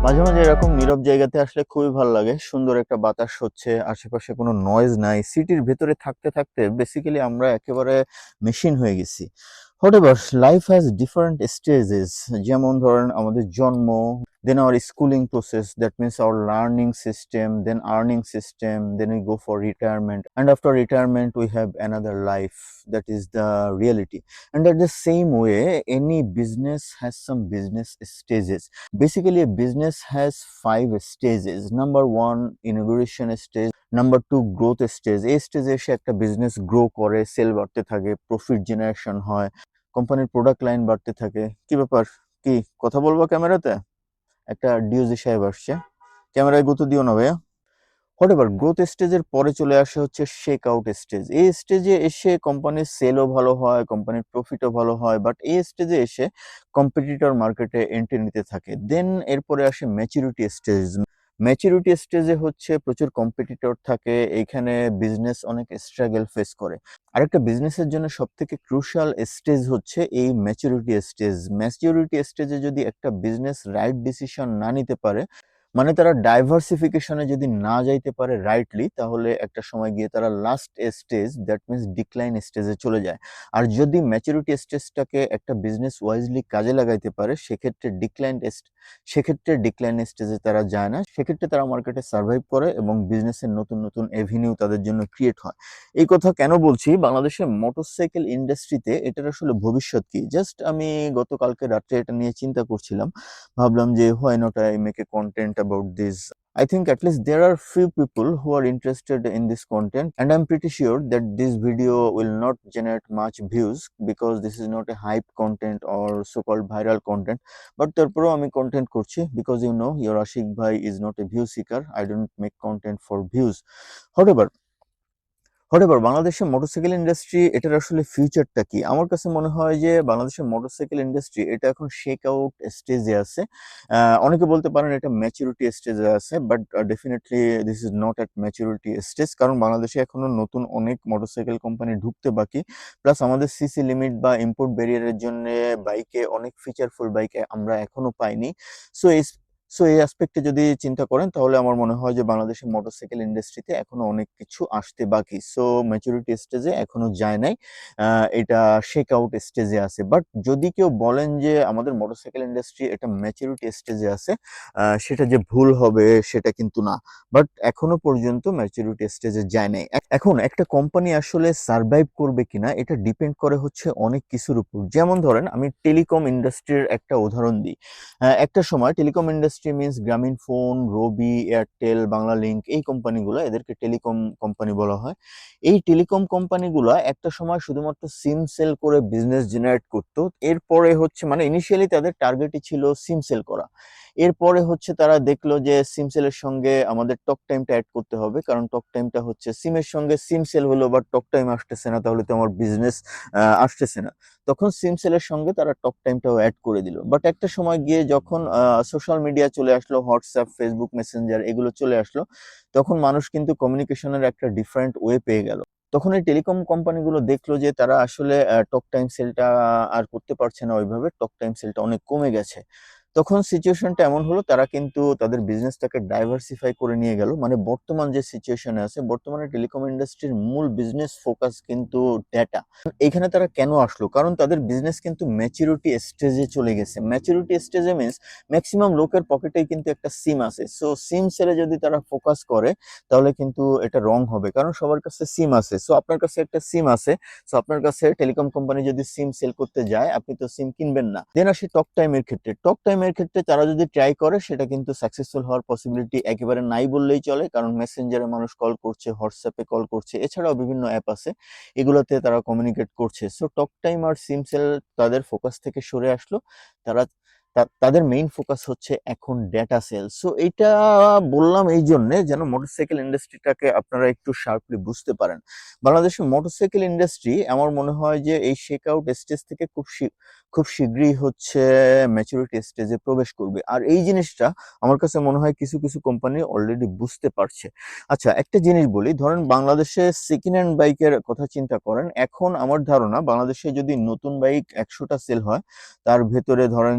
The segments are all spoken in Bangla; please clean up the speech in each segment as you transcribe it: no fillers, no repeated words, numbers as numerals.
মাঝে মাঝে এরকম নীরব জায়গাতে আসলে খুবই ভালো লাগে। সুন্দর একটা বাতাস হচ্ছে, আশেপাশে কোনো নয়েজ নাই। সিটির ভেতরে থাকতে থাকতে বেসিক্যালি আমরা একেবারে মেশিন হয়ে গেছি। Whatever, life has different stages. যেমন ধরেন আমাদের জন্ম, then our schooling process, that means our learning system, then earning system, then we go for retirement, and after retirement we have another life, that is the reality. And at the same way, any business has some business stages. Basically, a business has 5 stages. Number one, inauguration stage. Number two, growth stage. এই স্টেজে এসে একটা বিজনেস গ্রো করে, সেল বাড়তে থাকে, প্রফিট জেনারেশন হয়, কোম্পানির প্রোডাক্ট লাইন বাড়তে থাকে। কি ব্যাপার, কি কথা বলবো ক্যামেরাতে? একটা ডিওজি সাহেব আসছে, ক্যামেরায় গুঁতো দিও না ভাইয়া। হোয়াটএভার, গ্রোথ স্টেজের পরে চলে আসে হচ্ছে শেক আউট স্টেজ। এই স্টেজে এসে কোম্পানির সেলও ভালো হয়, কোম্পানির প্রফিটও ভালো হয়, বাট এই স্টেজে এসে কম্পিটিটর মার্কেটে এন্ট্রি নিতে থাকে। দেন এরপরে আসে ম্যাচুরিটি স্টেজ। ম্যাচুরিটি স্টেজে হচ্ছে প্রচুর কম্পিটিটর থাকে, এখানে বিজনেস অনেক স্ট্রাগল ফেস করে। আরেকটা বিজনেসের জন্য সব থেকে ক্রুশাল স্টেজ হচ্ছে এই ম্যাচুরিটি স্টেজ। ম্যাচুরিটি স্টেজে যদি একটা বিজনেস রাইট ডিসিশন না নিতে পারে, মানে তারা ডাইভার্সিফিকেশনে যদি না যাইতে পারে রাইটলি, তাহলে একটা সময় গিয়ে তারা last stage, that means decline স্টেজে চলে যায়। আর যদি ম্যাচুরিটি স্টেজটাকে একটা বিজনেস ওয়াইজলি কাজে লাগাইতে পারে, সেক্ষেত্রে ডিক্লাইন স্টেজে তারা যায় না, সেক্ষেত্রে তারা মার্কেটে সার্ভাইভ করে এবং বিজনেসের নতুন নতুন এভিনিউ তাদের জন্য ক্রিয়েট হয়। এই কথা কেন বলছি, বাংলাদেশের মোটরসাইকেল ইন্ডাস্ট্রিতে এটার আসলে ভবিষ্যৎ কি, জাস্ট আমি গতকালকে রাত্রে এটা নিয়ে চিন্তা করছিলাম। ভাবলাম যে why not I make a content about this. I think at least there are few people who are interested in this content, and I'm pretty sure that this video will not generate much views because this is not a hype content or so-called viral content. But তারপরেও আমি content করছি because you know your Ashik bhai is not a view seeker. I don't make content for views. However, বাংলাদেশের মোটরসাইকেল ইন্ডাস্ট্রি, এটার আসলে ফিউচারটা কি? আমার কাছে মনে হয় যে বাংলাদেশের মোটরসাইকেল ইন্ডাস্ট্রি এটা এখন শেক আউট স্টেজে আছে। অনেকে বলতে পারেন এটা ম্যাচুরিটি স্টেজে আছে, but definitely this is not at maturity stage, কারণ বাংলাদেশে এখনো নতুন অনেক মোটরসাইকেল কোম্পানি ঢুকতে বাকি। প্লাস আমাদের সিসি লিমিট বা ইম্পোর্ট ব্যারিয়ারের জন্য বাইকে অনেক ফিচারফুল বাইক আমরা এখনো পাইনি। সো এই সো এই অ্যাসপেক্টে যদি চিন্তা করেন, তাহলে আমার মনে হয় যে বাংলাদেশের মোটরসাইকেল ইন্ডাস্ট্রিতে এখনো অনেক কিছু আসতে বাকি। সো ম্যাচুরিটি স্টেজে এখনো যায় নাই, এটা শেক আউট স্টেজে আছে। বাট যদি কেউ বলেন যে আমাদের মোটরসাইকেল ইন্ডাস্ট্রি এটা ম্যাচুরিটি স্টেজে আছে, সেটা যে ভুল হবে সেটা কিন্তু না। বাট এখনো পর্যন্ত ম্যাচুরিটি স্টেজে যায় নাই। এখন একটা কোম্পানি আসলে সার্ভাইভ করবে কিনা এটা ডিপেন্ড করে হচ্ছে অনেক কিছুর উপর। যেমন ধরেন আমি টেলিকম ইন্ডাস্ট্রির একটা উদাহরণ দিই। একটা সময় টেলিকম ইন্ডাস্ট্রি মিন্স গ্রামীণ ফোন, রবি, এয়ারটেল, বাংলা লিংক, এই কোম্পানিগুলো, এদেরকে টেলিকম কোম্পানি বলা হয়। এই টেলিকম কোম্পানিগুলো একটা সময় শুধুমাত্র সিম সেল করে বিজনেস জেনারেট করতো। এরপরে হচ্ছে মানে ইনিশিয়ালি তাদের টার্গেটই ছিল সিম সেল করা। এরপরে হচ্ছে তারা দেখলো যে সিম সেলের সঙ্গে আমাদের টক টাইমটা অ্যাড করতে হবে, কারণ টক টাইমটা হচ্ছে সিমের সঙ্গে সিম সেল হলো বাট টক টাইম আসতেছে না, তাহলে তো আমার বিজনেস আসতেছে না। তখন সিম সেলের সঙ্গে তারা টক টাইমটাও অ্যাড করে দিল। বাট একটা সময় গিয়ে যখন সোশ্যাল মিডিয়া চলে আসলো, হোয়াটসঅ্যাপ, ফেসবুক মেসেঞ্জার এগুলো চলে আসলো, তখন মানুষ কিন্তু কমিউনিকেশনের একটা ডিফারেন্ট ওয়ে পেয়ে গেল। তখন এই টেলিকম কোম্পানিগুলো দেখলো যে তারা আসলে টক টাইম সেলটা আর করতে পারছে না ওইভাবে, টক টাইম সেলটা অনেক কমে গেছে। তখন সিচুয়েশনটা এমন হলো, তারা কিন্তু তাদের বিজনেসটাকে ডাইভার্সিফাই করে নিয়ে গেল। মানে বর্তমান যে সিচুয়েশনে আছে, বর্তমানে টেলিকম ইন্ডাস্ট্রির মূল বিজনেস ফোকাস কিন্তু ডেটা। এখানে তারা কেন আসলো, কারণ তাদের বিজনেস কিন্তু ম্যাচুরিটি স্টেজে চলে গেছে। ম্যাচুরিটি স্টেজে মিনস ম্যাক্সিমাম লোকের পকেটেই কিন্তু একটা সিম আছে। সো সিম সেলে যদি তারা ফোকাস করে, তাহলে কিন্তু এটা রং হবে, কারণ সবার কাছে সিম আছে। সো আপনার কাছে একটা সিম আছে, সো আপনার কাছে টেলিকম কোম্পানি যদি সিম সেল করতে যায়, আপনি তো সিম কিনবেন না। দেন আসি টক টাইমের ক্ষেত্রে। টক টাইমের ক্ষেত্রে তারা যদি ট্রাই করে, সেটা কিন্তু সাকসেসফুল হওয়ার পসিবিলিটি একেবারে নাই বললেই চলে, কারণ মেসেঞ্জারে মানুষ কল করছে, হোয়াটসঅ্যাপে কল করছে, এছাড়াও বিভিন্ন অ্যাপ আছে, এগুলোতে তারা কমিউনিকেট করছে। সো টক টাইম আর সিম সেল তাদের ফোকাস থেকে সরে আসলো। তারা তাদের মেইন ফোকাস হচ্ছে এখন ডেটা সেল। সো এটা বললাম এই জন্যে যেন মোটরসাইকেল ইন্ডাস্ট্রিটাকে আপনারা একটু শার্পলি বুঝতে পারেন। বাংলাদেশের মোটরসাইকেল ইন্ডাস্ট্রি আমার মনে হয় যে এই শেক আউট স্টেজ থেকে খুব শীঘ্রই হচ্ছে ম্যাচুরিটি স্টেজে প্রবেশ করবে। আর এই জিনিসটা আমার কাছে মনে হয় কিছু কিছু কোম্পানি অলরেডি বুঝতে পারছে। আচ্ছা, একটা জিনিস বলি, ধরেন বাংলাদেশে সেকেন্ড হ্যান্ড বাইকের কথা চিন্তা করেন। এখন আমার ধারণা বাংলাদেশে যদি নতুন বাইক 100টা সেল হয়, তার ভেতরে ধরেন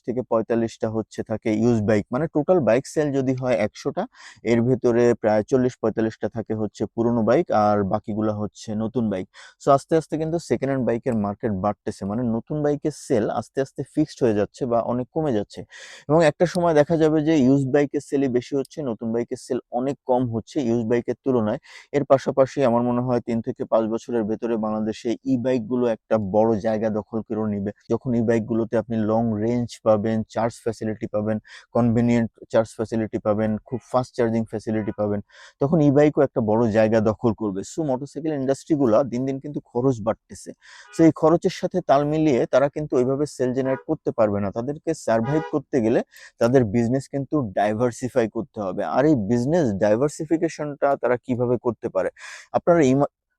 থেকে 45টা হচ্ছে থাকে ইউজ বাইক, মানে টোটাল বাইক সেল যদি হয় 100টা, এর ভেতরে প্রায় 40-45টা থাকে হচ্ছে পুরনো বাইক, আর বাকিগুলা হচ্ছে নতুন বাইক। সো আস্তে আস্তে কিন্তু সেকেন্ড হ্যান্ড বাইকের মার্কেট বাড়তেছে, মানে নতুন বাইকের সেল আস্তে আস্তে ফিক্সড হয়ে যাচ্ছে বা অনেক কমে যাচ্ছে। এবং একটা সময় দেখা যাবে যে ইউজ বাইকের সেলই বেশি হচ্ছে, নতুন বাইকের সেল অনেক কম হচ্ছে ইউজ বাইকের তুলনায়। এর পাশাপাশি আমার মনে হয় 3 থেকে 5 বছরের ভেতরে বাংলাদেশে ই বাইক গুলো একটা বড় জায়গা দখল করে নিবে। যখন ই বাইক গুলোতে আপনি লং রেঞ্জ পাবেন, চার্জ ফ্যাসিলিটি পাবেন, কনভেনিয়েন্ট চার্জ ফ্যাসিলিটি পাবেন, খুব ফাস্ট চার্জিং ফ্যাসিলিটি পাবেন, তখন ই বাইকও একটা বড় জায়গা দখল করবে। সো মোটরসাইকেল ইন্ডাস্ট্রি গুলা দিন দিন কিন্তু খরচ বাড়তেছে। সো এই খরচের সাথে তাল মিলিয়ে তারা কিন্তু ওইভাবে সেল জেনারেট করতে পারবে না। তাদেরকে সার্ভাইভ করতে গেলে তাদের বিজনেস কিন্তু ডাইভার্সিফাই করতে হবে। আর এই বিজনেস ডাইভার্সিফিকেশনটা তারা কিভাবে করতে পারে? আপনারা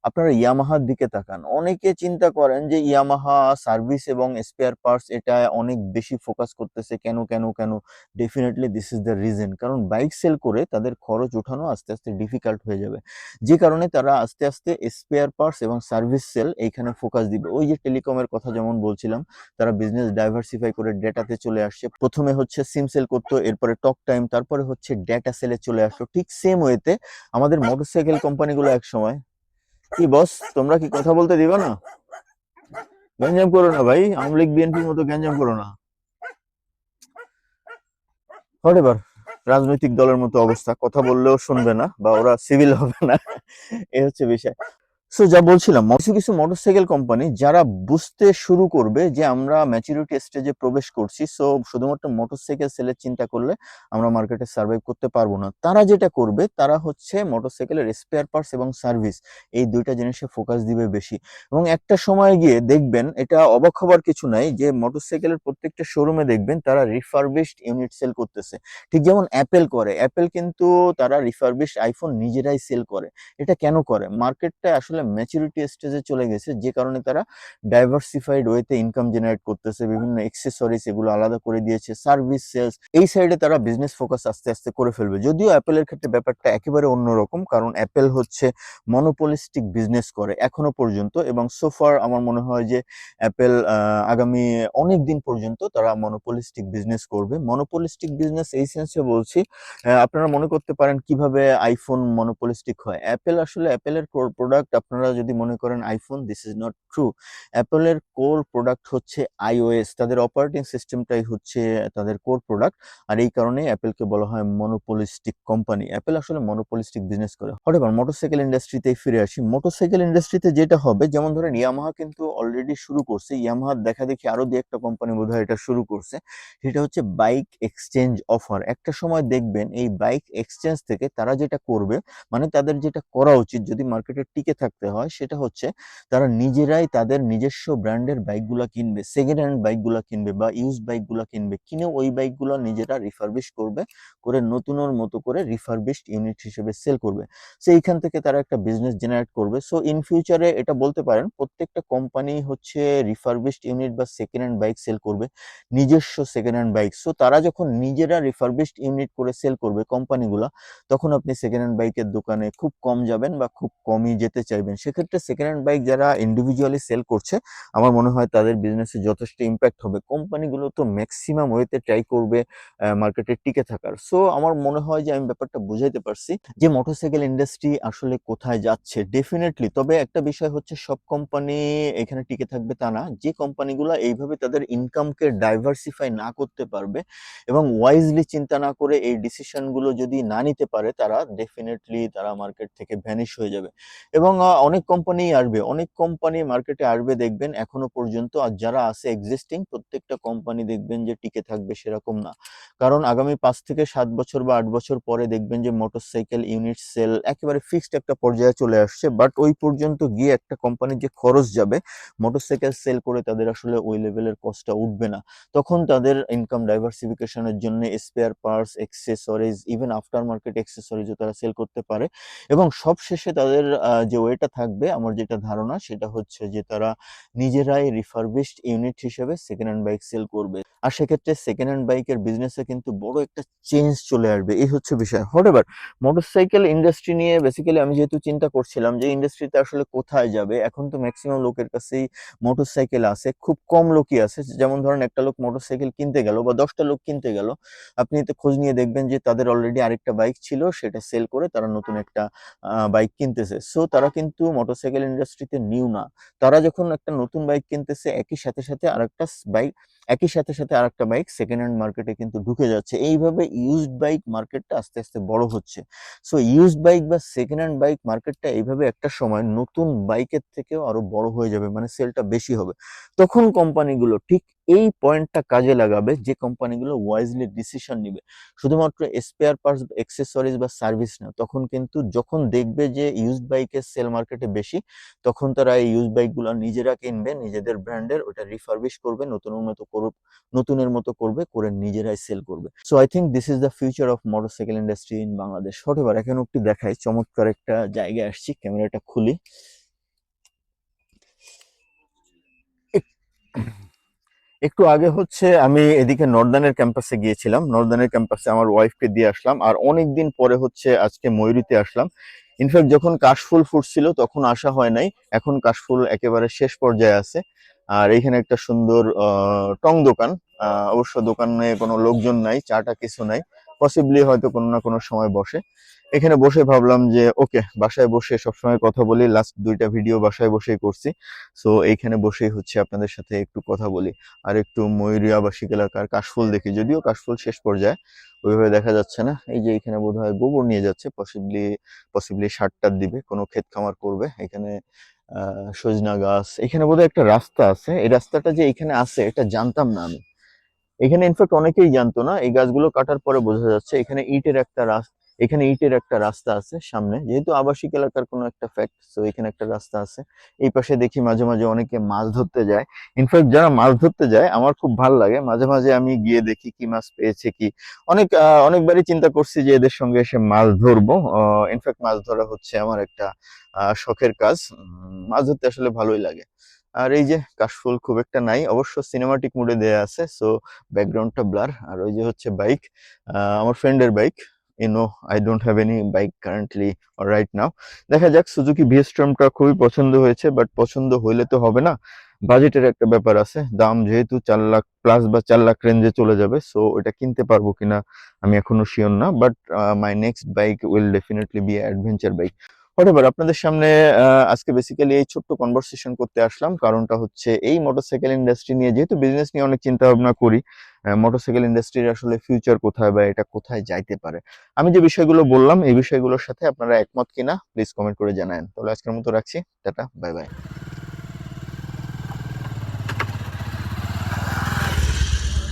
আপনারা ইয়ামাহার দিকে তাকান। অনেকে চিন্তা করেন যে ইয়ামাহা সার্ভিস এবং স্পেয়ার পার্টস এটা অনেক বেশি ফোকাস করতেছে। কেন? Definitely this is the reason. কারণ বাইক সেল করে তাদের খরচ উঠানো আস্তে আস্তে ডিফিকাল্ট হয়ে যাবে। যে কারণে তারা আস্তে আস্তে স্পেয়ার পার্টস এবং সার্ভিস সেল এইখানে ফোকাস দিবে। ওই যে টেলিকমের কথা যেমন বলছিলাম, তারা বিজনেস ডাইভার্সিফাই করে ডেটাতে চলে আসছে। প্রথমে হচ্ছে সিম সেল করতো, এরপরে টক টাইম, তারপরে হচ্ছে ডেটা সেলে চলে আসলো। ঠিক সেম ওয়েতে আমাদের মোটরসাইকেল কোম্পানিগুলো এক সময়, কি বস, তোমরা কি কথা বলতে দিবা না? গ্যাঞ্জাম করো না ভাই, আওয়ামী লীগ বিএনপির মতো গ্যাঞ্জাম করো না। হোয়াটএভার, রাজনৈতিক দলের মতো অবস্থা, কথা বললেও শুনবে না বা ওরা সিভিল হবে না, এই হচ্ছে বিষয়। সো যা বলছিলাম, কিছু কিছু মোটরসাইকেল কোম্পানি যারা বুঝতে শুরু করবে যে আমরা ম্যাচুরিটি স্টেজে প্রবেশ করছি, সো শুধুমাত্র মোটরসাইকেল সেলের চিন্তা করলে আমরা মার্কেটে সার্ভাইভ করতে পারবো না, তারা যেটা করবে তারা হচ্ছে মোটরসাইকেলের স্পেয়ার পার্টস এবং সার্ভিস, এই দুইটা জিনিসে ফোকাস দিবে বেশি। এবং একটা সময় গিয়ে দেখবেন, এটা অবাক হবার কিছু নাই, যে মোটরসাইকেলের প্রত্যেকটা শোরুমে দেখবেন তারা রিফারবিশড ইউনিট সেল করতেছে। ঠিক যেমন অ্যাপেল করে, অ্যাপেল কিন্তু তারা রিফারবিশড আইফোন নিজেরাই সেল করে। এটা কেন করে? মার্কেটটা আসলে ম্যাচুরিটি স্টেজে চলে গেছে, যে কারণে তারা ডাইভার্সিফাইড ওয়েতে ইনকাম জেনারেট করতেছে, বিভিন্ন এক্সেসরিজ এগুলো আলাদা করে দিয়েছে, সার্ভিস সেলস, এই সাইডে তারা বিজনেস ফোকাস আস্তে আস্তে করে ফেলবে। যদিও অ্যাপেলের ক্ষেত্রে ব্যাপারটা একেবারে অন্যরকম, কারণ অ্যাপেল হচ্ছে মনোপলিস্টিক বিজনেস করে এখনো পর্যন্ত, এবং সোফার আমার মনে হয় যে অ্যাপেল আগামী অনেক দিন পর্যন্ত তারা মনোপলিস্টিক বিজনেস করবে। মনোপলিস্টিক বিজনেস এই সেন্সে বলছি, আপনারা মনে করতে পারেন কিভাবে আইফোন মনোপলিস্টিক হয়। অ্যাপেলের কোর প্রোডাক্ট, আপনারা যদি মনে করেন iPhone, this is not true. অ্যাপেলের কোর প্রোডাক্ট হচ্ছে আইওএস, তাদের অপারেটিং সিস্টেমটাই হচ্ছে তাদের কোর প্রোডাক্ট। আর এই কারণে অ্যাপেলকে বলা হয় মনোপলিস্টিক কোম্পানি। অ্যাপেল আসলে মনোপলিস্টিক বিজনেস করে। হঠাৎ মোটরসাইকেল ইন্ডাস্ট্রিতে ফিরে আসি। মোটরসাইকেল ইন্ডাস্ট্রিতে যেটা হবে, যেমন ধরেন ইয়ামাহা কিন্তু অলরেডি শুরু করছে, ইয়ামাহার দেখা দেখি আরো দু একটা কোম্পানি বোধহয় এটা শুরু করছে। সেটা হচ্ছে বাইক এক্সচেঞ্জ অফার। একটা সময় দেখবেন এই বাইক এক্সচেঞ্জ থেকে তারা যেটা করবে, মানে তাদের যেটা করা উচিত যদি মার্কেটে টিকে থাকতে হয়, সেটা হচ্ছে তারা নিজেরাই তাদের নিজস্ব ব্র্যান্ডের বাইকগুলা কিনবে, সেকেন্ড হ্যান্ড বাইকগুলা কিনবে বা ইউজ বাইকগুলা কিনবে, কিনে ওই বাইকগুলো নিজেরা রিফারবিশ করবে, করে নতুনের মতো করে রিফারবিশড ইউনিট হিসেবে সেল করবে। সো এইখান থেকে তারা একটা বিজনেস জেনারেট করবে। সো ইন ফিউচারে এটা বলতে পারেন প্রত্যেকটা কোম্পানি হচ্ছে রিফারবিশড ইউনিট বা সেকেন্ড হ্যান্ড বাইক সেল করবে, নিজস্ব সেকেন্ড হ্যান্ড বাইক। সো তারা যখন নিজেরা রিফারবিশড ইউনিট করে সেল করবে কোম্পানিগুলা, তখন আপনি সেকেন্ড হ্যান্ড বাইকের দোকানে খুব কম যাবেন বা খুব কমই যেতে চাইবেন। সেক্ষেত্রে সেকেন্ড হ্যান্ড বাইক যারা ইন্ডিভিজুয়ালি সেল করছে, আমার মনে হয় তাদের বিজনেসে যথেষ্ট ইম্প্যাক্ট হবে। কোম্পানিগুলো তো ম্যাক্সিমাম ওয়েতে ট্রাই করবে মার্কেটে টিকে থাকার। সো আমার মনে হয় যে আমি ব্যাপারটা বুঝাইতে পারছি যে মোটরসাইকেল ইন্ডাস্ট্রি আসলে কোথায় যাচ্ছে। ডেফিনেটলি, তবে একটা বিষয় হচ্ছে সব কোম্পানি এখানে টিকে থাকবে তা না। যে কোম্পানিগুলো এইভাবে তাদের ইনকামকে ডাইভার্সিফাই না করতে পারবে এবং ওয়াইজলি চিন্তা না করে এই ডিসিশনগুলো যদি না নিতে পারে, তারা ডেফিনেটলি তারা মার্কেট থেকে ভ্যানিশ হয়ে যাবে। এবং অনেক কোম্পানি আসবে, অনেক কোম্পানি মার্কেটে আসবে দেখবেন এখনো পর্যন্ত, আর যারা আছে এক্সিস্টিং প্রত্যেকটা কোম্পানি দেখবেন যে টিকে থাকবে সেরকম না। কারণ আগামী 5 থেকে 7 বছর বা 8 বছর পরে দেখবেন যে মোটরসাইকেল ইউনিট সেল একেবারে ফিক্সড একটা পর্যায়ে চলে আসছে, বাট ওই পর্যন্ত গিয়ে একটা কোম্পানির যে খরচ যাবে মোটরসাইকেল সেল করে, তাদের আসলে ওই লেভেলের কস্টটা উঠবে না। তখন তাদের ইনকাম ডাইভার্সিফিকেশনের জন্য spare parts, accessories, even after market এক্সেসরিজও তারা সেল করতে পারে। এবং সবশেষে তাদের যে ওয়েটা থাকবে, আমার যেটা ধারণা সেটা হচ্ছে যে তারা নিজেরাই রিফারবিশড ইউনিট হিসেবে সেকেন্ড হ্যান্ড বাইক সেল করবে। আর সেক্ষেত্রে সেকেন্ড হ্যান্ড বাইকের বিজনেসে কিন্তু বড় একটা চেঞ্জ চলে আসবে, এই হচ্ছে বিষয়। হোয়াটএভার, মোটরসাইকেল ইন্ডাস্ট্রি নিয়ে বেসিক্যালি আমি যেহেতু চিন্তা করছিলাম যে ইন্ডাস্ট্রিতে আসলে কোথায় যাবে, এখন তো ম্যাক্সিমাম লোকের কাছেই মোটরসাইকেল আছে, খুব কম লোকই আছে, যেমন ধরেন একটা লোক মোটরসাইকেল কিনতে গেল বা 10টা লোক কিনতে গেল, আপনি তো খোঁজ নিয়ে দেখবেন যে তাদের অলরেডি আরেকটা বাইক ছিল, সেটা সেল করে তারা নতুন একটা বাইক কিনতেছে। সো তারা কিন্তু মোটরসাইকেল ইন্ডাস্ট্রিতে নিউ না, তারা যখন একটা নতুন বাইক কিনতেছে একই সাথে সাথে আরেকটা বাইক, একই সাথে সাথে আরেকটা বাইক সেকেন্ড হ্যান্ড মার্কেটে কিন্তু ঢুকে যাচ্ছে। এইভাবে ইউজড বাইক মার্কেটটা আস্তে আস্তে বড় হচ্ছে। সো ইউজড বাইক বা সেকেন্ড হ্যান্ড বাইক মার্কেটটা এইভাবে একটা সময় নতুন বাইকের থেকেও আরো বড় হয়ে যাবে, মানে সেলটা বেশি হবে। তখন কোম্পানিগুলো ঠিক এই পয়েন্টটা কাজে লাগাবে, যে কোম্পানিগুলো ওয়াইজলি ডিসিশন নিবে, শুধুমাত্র স্পেয়ার পার্টস, অ্যাক্সেসরিজ বা সার্ভিস না। তখন কিন্তু যখন দেখবে যে ইউজড বাইকের সেল মার্কেটে বেশি, তখন তারা এই ইউজ বাইক গুলো নিজেরা কিনবে, নিজেদের ব্র্যান্ডের, ওটা রিফারবিশ করবে, নতুনের মতো করবে, করে নিজেরাই সেল করবে। So I think this is the future of motorcycle industry in Bangladesh. Whatever, এখন একটু দেখাই, চমৎকার একটা জায়গায় আসছি, ক্যামেরাটা খুলি। একটু আগে হচ্ছে আমি এদিকে নর্দার্নের ক্যাম্পাসে গিয়েছিলাম, নর্দার্নের ক্যাম্পাসে আমার ওয়াইফকে দিয়ে আসলাম, আর অনেকদিন পরে হচ্ছে আজকে ময়ূরীতে আসলাম। ইনফ্যাক্ট যখন কাশফুল ফুটছিল তখন আসা হয় নাই, এখন কাশফুল একেবারে শেষ পর্যায়ে আছে। আর এখানে একটা সুন্দর টং দোকান, অবশ্য দোকানে কোনো লোকজন নাই, চাটা কিছু নাই, পসিবলি হয়তো কোনো না কোনো সময় বসে। এখানে বসে ভাবলাম যে ওকে, বাসায় বসে সবসময় কথা বলি, লাস্ট 2টা ভিডিও বাসায় বসেই করছি। সো এইখানে বসেই হচ্ছে আপনাদের সাথে একটু কথা বলি, আর একটু ময়ূরী আবাসিক এলাকার কাশফুল দেখি, যদিও কাশফুল শেষ পর্যায়ে, ওইভাবে দেখা যাচ্ছে না। এই যে এখানে বোধহয় গোবর নিয়ে যাচ্ছে, পসিবলি সারটার দিবে, কোনো ক্ষেত খামার করবে এখানে। সজনা গাছ, এখানে বোধহয় একটা রাস্তা আছে, এই রাস্তাটা যে এখানে আছে এটা জানতাম না আমি। এখানে ইনফ্যাক্ট অনেকেই জানতো না, এই গাছগুলো কাটার পরে বোঝা যাচ্ছে এখানে ইটের একটা রাস্তা আছে সামনে, যেহেতু আবাসিক এলাকার কোনো একটা ফ্যাক্ট, তো এখানে একটা রাস্তা আছে। এই পাশে দেখি মাঝে মাঝে অনেকে মাছ ধরতে যায়। ইনফ্যাক্ট যারা মাছ ধরতে যায় আমার খুব ভাল লাগে, মাঝে মাঝে আমি গিয়ে দেখি কি মাছ পেয়েছে কি। অনেকবারই চিন্তা করছি যে এদের সঙ্গে এসে মাছ ধরবো। ইনফ্যাক্ট মাছ ধরা হচ্ছে আমার একটা শখের কাজ। মাছ ধরতে আসলে ভালোই লাগে। আর এই যে কাশফুল খুব একটা নাই, অবশ্য সিনেমাটিক মুডে দেয়া আছে, সো ব্যাকগ্রাউন্ডটা ব্লার। আর ওই যে হচ্ছে বাইক, আমার ফ্রেন্ডের bike. I don't have any bike currently right now. দেখা যাক, সুজুকি ভিএসট্রমটা খুবই পছন্দ হয়েছে, বাট পছন্দ হইলে তো হবে না, বাজেটের একটা ব্যাপার আছে। দাম যেহেতু 4 লাখ প্লাস বা 4 লাখ রেঞ্জে চলে যাবে, সো ওটা কিনতে পারবো কিনা আমি এখনো শিওর না। But my next bike will definitely B adventure bike. Whatever, আপনাদের সামনে আজকে বেসিক্যালি এই ছোট্ট কনভারসেশন করতে আসলাম, কারণটা হচ্ছে এই মোটরসাইকেল ইন্ডাস্ট্রি নিয়ে, যেহেতু বিজনেস নিয়ে অনেক চিন্তা ভাবনা করি, মোটরসাইকেল ইন্ডাস্ট্রির আসলে ফিউচার কোথায় বা এটা কোথায় যাইতে পারে। আমি যে বিষয়গুলো বললাম এই বিষয়গুলোর সাথে আপনারা একমত কিনা প্লিজ কমেন্ট করে জানান। তাহলে আজকের মতো রাখছি, টাটা, বাই বাই।